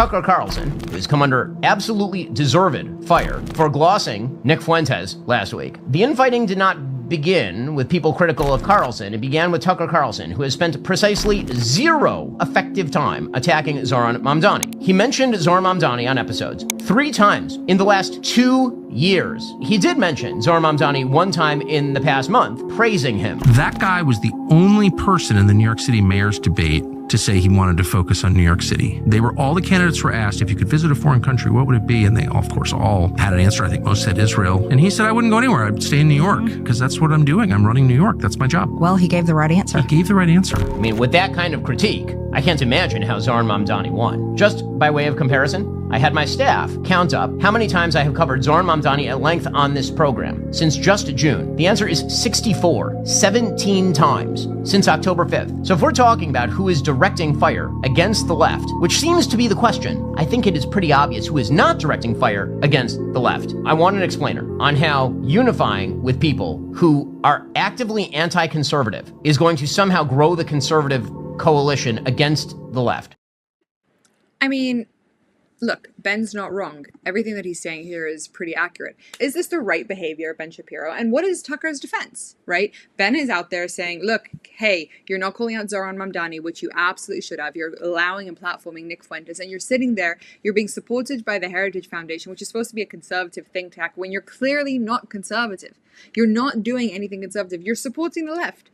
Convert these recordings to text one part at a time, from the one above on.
Tucker Carlson, who's come under absolutely deserved fire for glossing Nick Fuentes last week. The infighting did not begin with people critical of Carlson. It began with Tucker Carlson, who has spent precisely zero effective time attacking Zoran Mamdani. He mentioned Zoran Mamdani on episodes 3 times in the last 2 years. He did mention Zoran Mamdani one time in the past month, praising him. That guy was the only person in the New York City mayor's debate to say he wanted to focus on New York City. All the candidates were asked, if you could visit a foreign country, what would it be? And they, of course, all had an answer. I think most said Israel. And he said, I wouldn't go anywhere. I'd stay in New York because that's what I'm doing. I'm running New York. That's my job. Well, he gave the right answer. He gave the right answer. I mean, with that kind of critique, I can't imagine how Zoran Mamdani won. Just by way of comparison, I had my staff count up how many times I have covered Zoran Mamdani at length on this program since just June. The answer is 64, 17 times since October 5th. So if we're talking about who is directing fire against the left, which seems to be the question, I think it is pretty obvious who is not directing fire against the left. I want an explainer on how unifying with people who are actively anti-conservative is going to somehow grow the conservative coalition against the left. I mean, look, Ben's not wrong. Everything that he's saying here is pretty accurate. Is this the right behavior of Ben Shapiro? And what is Tucker's defense, right? Ben is out there saying, look, hey, you're not calling out Zoran Mamdani, which you absolutely should have. You're allowing and platforming Nick Fuentes. And you're sitting there, you're being supported by the Heritage Foundation, which is supposed to be a conservative think tank, when you're clearly not conservative. You're not doing anything conservative. You're supporting the left.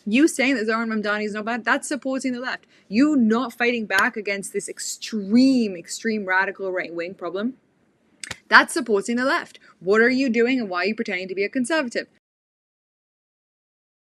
You saying that Zoran Mamdani is not bad, that's supporting the left. You not fighting back against this extreme radical right-wing problem, that's supporting the left. What are you doing and why are you pretending to be a conservative?